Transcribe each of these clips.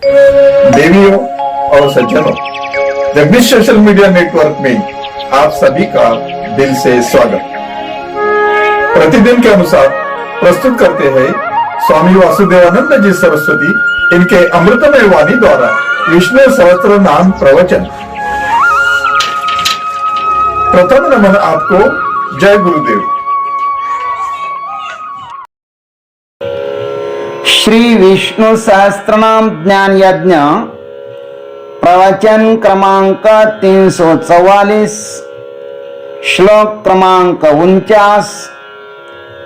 देवियों और सज्जनों, जगदीश सोशल मीडिया नेटवर्क में आप सभी का दिल से स्वागत। प्रतिदिन के अनुसार प्रस्तुत करते हैं स्वामी वासुदेवानंद जी सरस्वती इनके अमृतमय वाणी द्वारा विष्णु सहस्त्र नाम प्रवचन। प्रथम नमन आपको। जय गुरुदेव। श्री विष्णु सहस्त्रनाम ज्ञान यज्ञ प्रवचन क्रमांक 344, श्लोक क्रमांक 49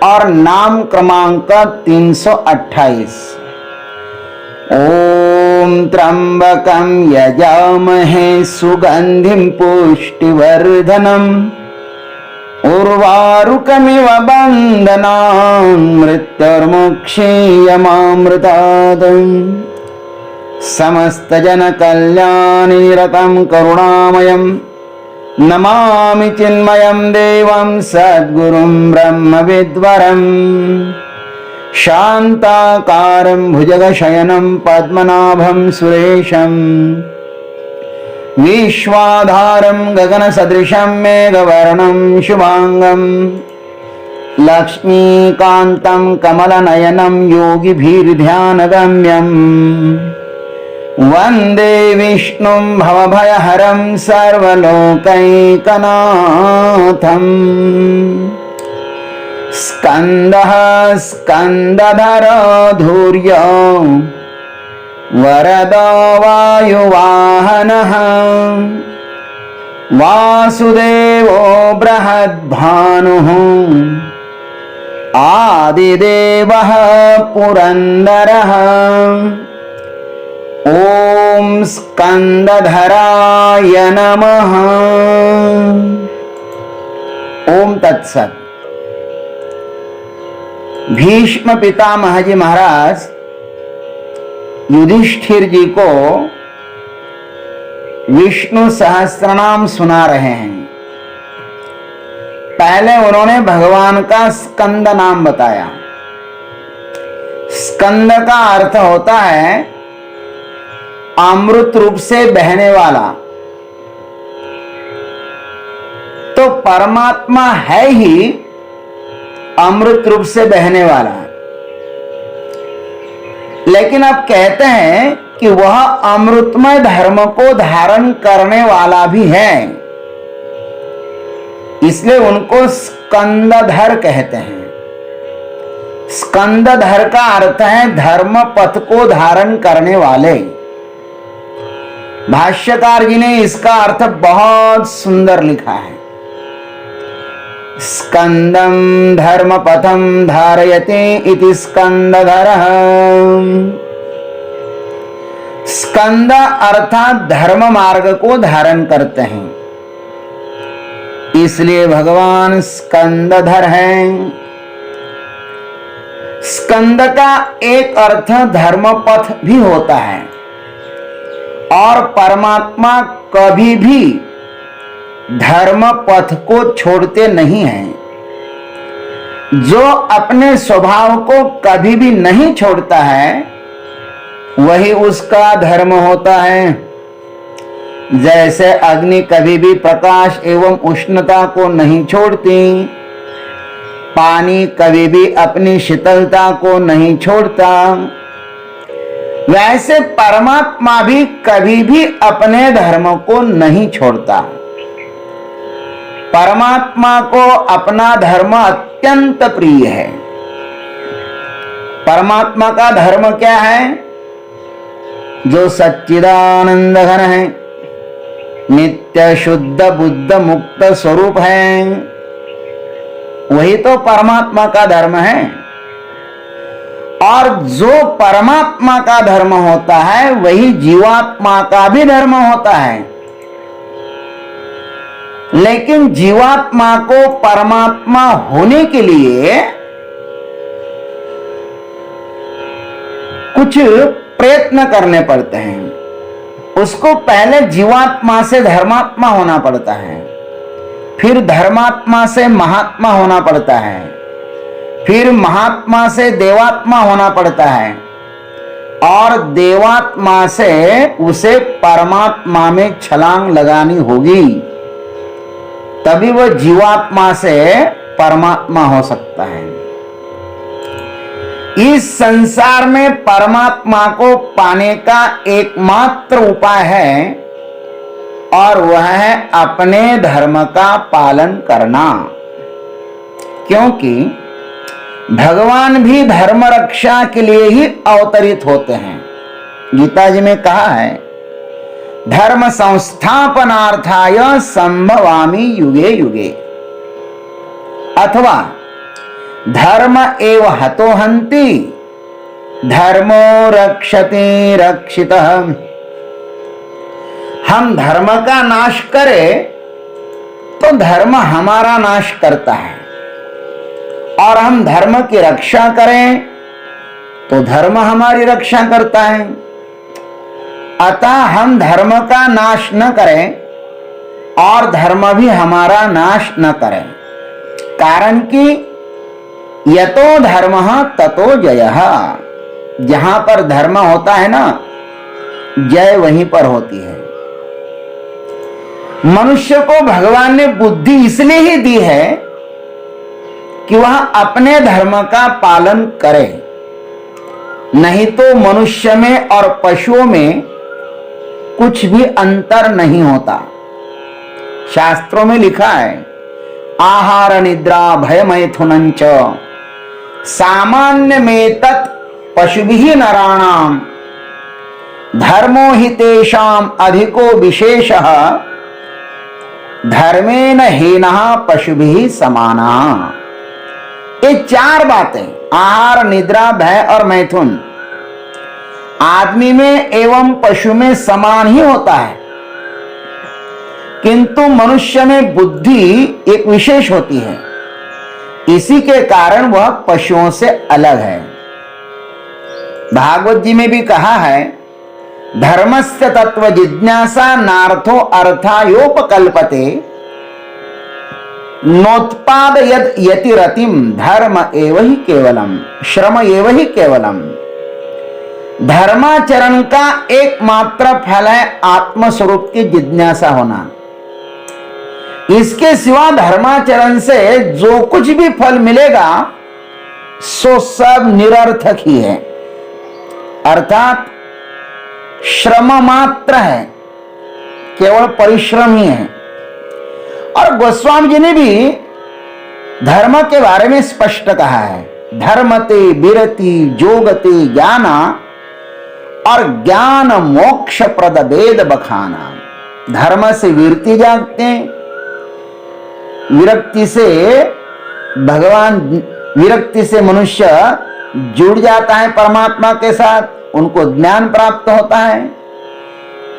और नाम क्रमांक 328। ओम त्र्यंबकं यजामहे सुगंधिं पुष्टिवर्धनम् उर्वारुकमिव बन्धनान् मृत्युर्मुक्षीयमामृतात् समस्तजनकल्याणनिरतं करुणामयं नमामि चिन्मयं देवं सद्गुरुं ब्रह्मविद्वरम् शान्ताकारं भुजगशयनं पद्मनाभं सुरेशम् विश्वाधारं गगनसदृशं मेघवर्णं शुभांगं लक्ष्मीकान्तं कमलनयनं योगिभिर्ध्यानगम्यं वन्दे विष्णुं भवभयहरं सर्वलोकैकनाथम्। स्कन्दः स्कन्दधरो धूर्यो वरदो वायुवाहनः वासुदेवो बृहद्भानुः आदिदेवः पुरन्दरः। ॐ स्कन्दधराय नमः। ओम तत्सत। भीष्म पितामह जी महाराज युधिष्ठिर जी को विष्णु सहस्त्रनाम सुना रहे हैं। पहले उन्होंने भगवान का स्कंद नाम बताया। स्कंद का अर्थ होता है अमृत रूप से बहने वाला। तो परमात्मा है ही अमृत रूप से बहने वाला, लेकिन अब कहते हैं कि वह अमृतमय धर्म को धारण करने वाला भी है, इसलिए उनको स्कंदधर कहते हैं। स्कंदधर का अर्थ है धर्म पथ को धारण करने वाले। भाष्यकार जी ने इसका अर्थ बहुत सुंदर लिखा है। स्कंदं धर्मपथं धारयते इति स्कंदधरः। स्कंद अर्थात धर्म मार्ग को धारण करते हैं, इसलिए भगवान स्कंदधर हैं। स्कंद का एक अर्थ धर्मपथ भी होता है, और परमात्मा कभी भी धर्म पथ को छोड़ते नहीं हैं। जो अपने स्वभाव को कभी भी नहीं छोड़ता है वही उसका धर्म होता है। जैसे अग्नि कभी भी प्रकाश एवं उष्णता को नहीं छोड़ती, पानी कभी भी अपनी शीतलता को नहीं छोड़ता, वैसे परमात्मा भी कभी भी अपने धर्म को नहीं छोड़ता। परमात्मा को अपना धर्म अत्यंत प्रिय है। परमात्मा का धर्म क्या है? जो सच्चिदानंद घन है, नित्य शुद्ध बुद्ध मुक्त स्वरूप है, वही तो परमात्मा का धर्म है। और जो परमात्मा का धर्म होता है वही जीवात्मा का भी धर्म होता है। लेकिन जीवात्मा को परमात्मा होने के लिए कुछ प्रयत्न करने पड़ते हैं। उसको पहले जीवात्मा से धर्मात्मा होना पड़ता है, फिर धर्मात्मा से महात्मा होना पड़ता है, फिर महात्मा से देवात्मा होना पड़ता है, और देवात्मा से उसे परमात्मा में छलांग लगानी होगी, तभी वह जीवात्मा से परमात्मा हो सकता है। इस संसार में परमात्मा को पाने का एकमात्र उपाय है, और वह है अपने धर्म का पालन करना। क्योंकि भगवान भी धर्म रक्षा के लिए ही अवतरित होते हैं। गीता जी में कहा है, धर्म संस्थापनार्थाय संभवामि युगे युगे, अथवा धर्म एव हतो हन्ति धर्मो रक्षति रक्षितः। हम धर्म का नाश करें तो धर्म हमारा नाश करता है, और हम धर्म की रक्षा करें तो धर्म हमारी रक्षा करता है। अतः हम धर्म का नाश न करें और धर्म भी हमारा नाश न करें, कारण कि यतो धर्मः ततो जयः। जहां पर धर्म होता है ना, जय वहीं पर होती है। मनुष्य को भगवान ने बुद्धि इसलिए ही दी है कि वह अपने धर्म का पालन करे, नहीं तो मनुष्य में और पशुओं में कुछ भी अंतर नहीं होता। शास्त्रों में लिखा है, आहार निद्रा भय मैथुनंच सामान्य में तत् पशुभिः नराणाम धर्मो हि तेषाम अधिको विशेषः धर्मेण हीनः पशुभिः समाना। ये चार बातें, आहार निद्रा भय और मैथुन, आदमी में एवं पशु में समान ही होता है, किंतु मनुष्य में बुद्धि एक विशेष होती है। इसी के कारण वह पशुओं से अलग है। भागवत जी में भी कहा है, धर्मस्य तत्व जिज्ञासा नार्थो अर्थायोपकल्पते नोत्पाद यद यति रतिम धर्म एव ही केवलम श्रम एव ही केवलम। धर्माचरण का एकमात्र फल है आत्मस्वरूप की जिज्ञासा होना। इसके सिवा धर्माचरण से जो कुछ भी फल मिलेगा सो सब निरर्थक ही है, अर्थात श्रम मात्र है, केवल परिश्रम ही है। और गोस्वामी जी ने भी धर्म के बारे में स्पष्ट कहा है, धर्मते विरति जोगते ज्ञाना और ज्ञान मोक्ष प्रद वेद बखाना। धर्म से विरति जागते हैं, विरक्ति से भगवान, विरक्ति से मनुष्य जुड़ जाता है परमात्मा के साथ, उनको ज्ञान प्राप्त होता है,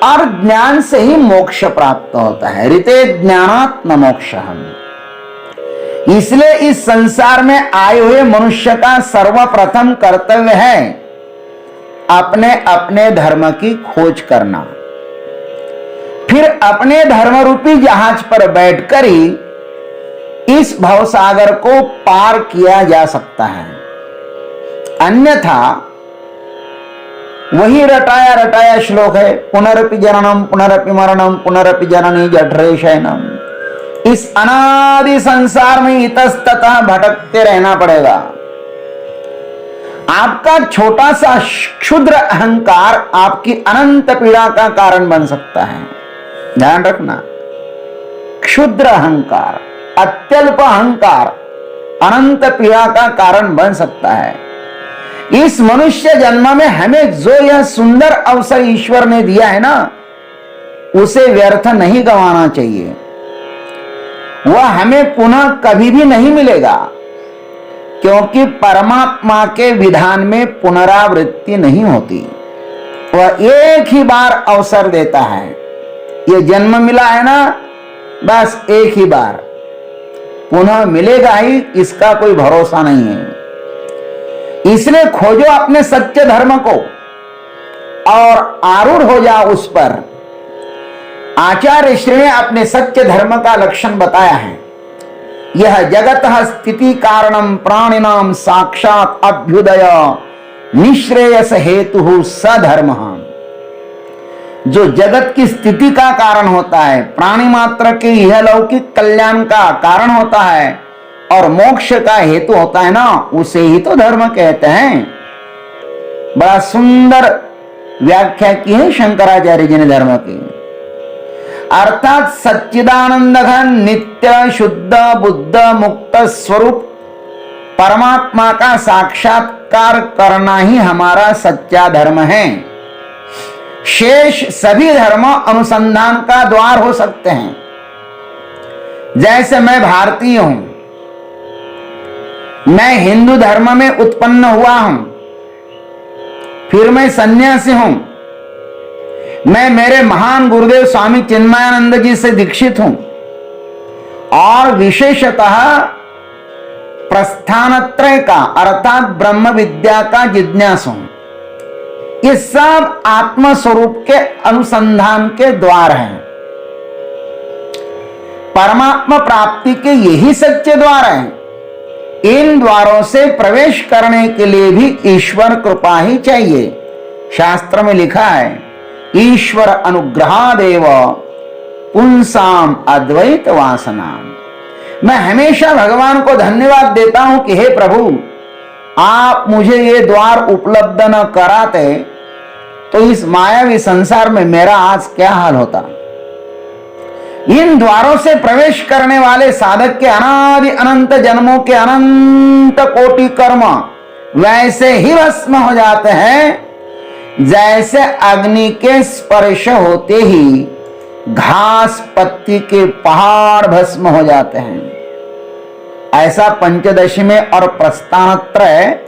और ज्ञान से ही मोक्ष प्राप्त होता है। ऋते ज्ञानात् न मोक्षः। इसलिए इस संसार में आए हुए मनुष्य का सर्वप्रथम कर्तव्य है अपने अपने धर्म की खोज करना, फिर अपने धर्म रूपी जहाज पर बैठकर ही इस भवसागर को पार किया जा सकता है। अन्यथा वही रटाया रटाया श्लोक है, पुनरपि जननम पुनरपि मरणम पुनरपि जननी जठरे शयनम। इस अनादि संसार में इतस्ततः भटकते रहना पड़ेगा। आपका छोटा सा क्षुद्र अहंकार आपकी अनंत पीड़ा का कारण बन सकता है। ध्यान रखना, क्षुद्र अहंकार, अत्यल्प अहंकार अनंत पीड़ा का कारण बन सकता है। इस मनुष्य जन्म में हमें जो यह सुंदर अवसर ईश्वर ने दिया है ना, उसे व्यर्थ नहीं गंवाना चाहिए। वह हमें पुनः कभी भी नहीं मिलेगा, क्योंकि परमात्मा के विधान में पुनरावृत्ति नहीं होती। वह एक ही बार अवसर देता है। यह जन्म मिला है ना, बस एक ही बार, पुनः मिलेगा ही इसका कोई भरोसा नहीं है। इसलिए खोजो अपने सच्चे धर्म को और आरूढ़ हो जाओ उस पर। आचार्य श्री ने अपने सच्चे धर्म का लक्षण बताया है, यह जगतः स्थिति कारणम प्राणिनाम साक्षात अभ्युदय निश्रेयस हेतु सधर्म, जो जगत की स्थिति का कारण होता है, प्राणी मात्र के यह लौकिक कल्याण का कारण होता है और मोक्ष का हेतु होता है ना, उसे ही तो धर्म कहते हैं। बड़ा सुंदर व्याख्या की है शंकराचार्य जी ने धर्म की। अर्थात सच्चिदानंद घन नित्य शुद्ध बुद्ध मुक्त स्वरूप परमात्मा का साक्षात्कार करना ही हमारा सच्चा धर्म है। शेष सभी धर्म अनुसंधान का द्वार हो सकते हैं। जैसे मैं भारतीय हूं, मैं हिंदू धर्म में उत्पन्न हुआ हूं, फिर मैं सन्यासी हूं, मैं मेरे महान गुरुदेव स्वामी चिन्मयानंद जी से दीक्षित हूं और विशेषतः प्रस्थानत्रय का अर्थात ब्रह्म विद्या का जिज्ञासु हूं। ये सब आत्म स्वरूप के अनुसंधान के द्वार हैं। परमात्मा प्राप्ति के यही सच्चे द्वार हैं। इन द्वारों से प्रवेश करने के लिए भी ईश्वर कृपा ही चाहिए। शास्त्र में लिखा है, ईश्वर अनुग्रहादेव पुंसाम अद्वैत वासना। मैं हमेशा भगवान को धन्यवाद देता हूं कि हे प्रभु, आप मुझे ये द्वार उपलब्ध न कराते तो इस मायावी संसार में मेरा आज क्या हाल होता। इन द्वारों से प्रवेश करने वाले साधक के अनादि अनंत जन्मों के अनंत कोटि कर्म वैसे ही भस्म हो जाते हैं जैसे अग्नि के स्पर्श होते ही घास पत्ती के पहाड़ भस्म हो जाते हैं। ऐसा पंचदशी में और प्रस्थानत्रय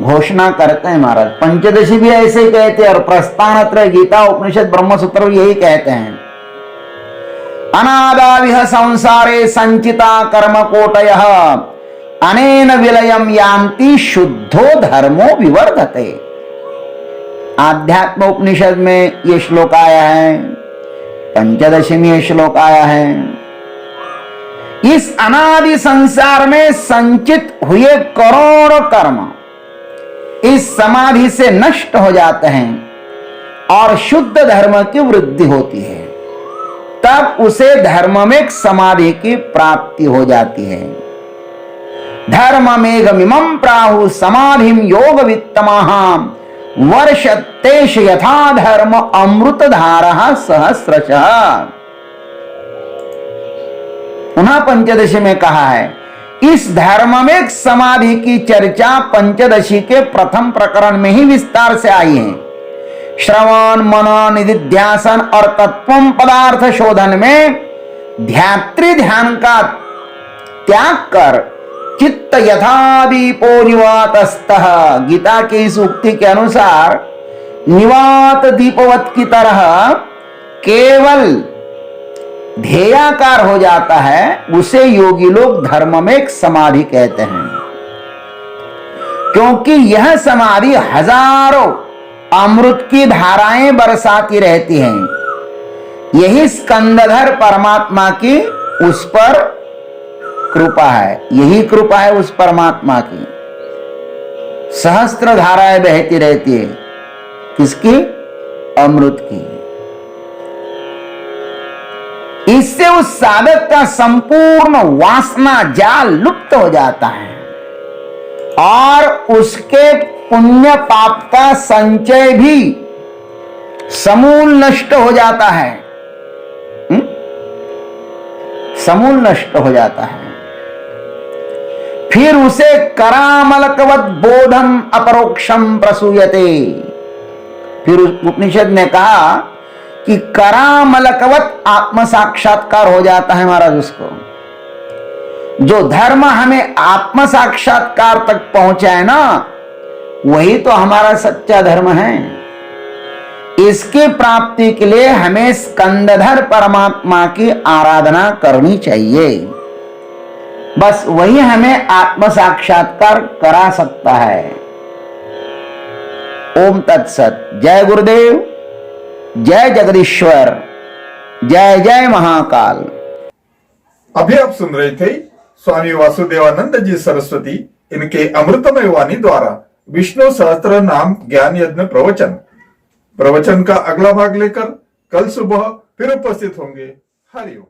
घोषणा करते हैं महाराज। पंचदशी भी ऐसे ही कहते हैं और प्रस्थानत्रय गीता उपनिषद ब्रह्मसूत्र भी यही कहते हैं। अनादाविह संसारे संचिता कर्म कोटयः अनेन विलयम यान्ति शुद्धो धर्मो विवर्धते। आध्यात्म उपनिषद में ये श्लोक आया है, पंचदशी में ये श्लोक आया है। इस अनादि संसार में संचित हुए करोड़ों कर्म इस समाधि से नष्ट हो जाते हैं और शुद्ध धर्म की वृद्धि होती है। तब उसे धर्ममेक समाधि की प्राप्ति हो जाती है। धर्ममेघमिमं प्राहु समाधिम योग वित्तमाहाम वर्षतेश यथा धर्म अमृत धारा सहस्रशः। पुनः पंचदशी में कहा है, इस धर्ममेक समाधि की चर्चा पंचदशी के प्रथम प्रकरण में ही विस्तार से आई है। श्रवण मनन निधिध्यासन और तत्वम पदार्थ शोधन में ध्यात्री ध्यान का त्याग कर चित्त यथा दीपो निवातस्तः, गीता की इस उक्ति के अनुसार निवात दीपवत की तरह केवल ध्येयाकार हो जाता है, उसे योगी लोग धर्ममेक समाधि कहते हैं। क्योंकि यह समाधि हजारों अमृत की धाराएं बरसाती रहती हैं। यही स्कंदधर परमात्मा की उस पर कृपा है, यही कृपा है उस परमात्मा की। सहस्त्र धाराएं बहती रहती है, किसकी? अमृत की। इससे उस साधक का संपूर्ण वासना जाल लुप्त हो जाता है और उसके पुण्य पाप का संचय भी समूल नष्ट हो जाता है। समूल नष्ट हो जाता है। फिर उसे करामलकवत बोधम अपरोक्षम प्रसूयते। फिर उपनिषद ने कहा कि करामलकवत आत्म साक्षात्कार हो जाता है महाराज उसको। जो धर्म हमें आत्म साक्षात्कार तक पहुंचाए ना, वही तो हमारा सच्चा धर्म है। इसकी प्राप्ति के लिए हमें स्कंदधर परमात्मा की आराधना करनी चाहिए। बस वही हमें आत्म साक्षात्कार करा सकता है। ओम तत्सत। जय गुरुदेव, जय जगदीश्वर, जय जय महाकाल। अभी आप सुन रहे थे स्वामी वासुदेवानंद जी सरस्वती इनके अमृतमय वाणी द्वारा विष्णु सहस्त्र नाम ज्ञान यज्ञ प्रवचन का अगला भाग लेकर कल सुबह फिर उपस्थित होंगे। हरिओम।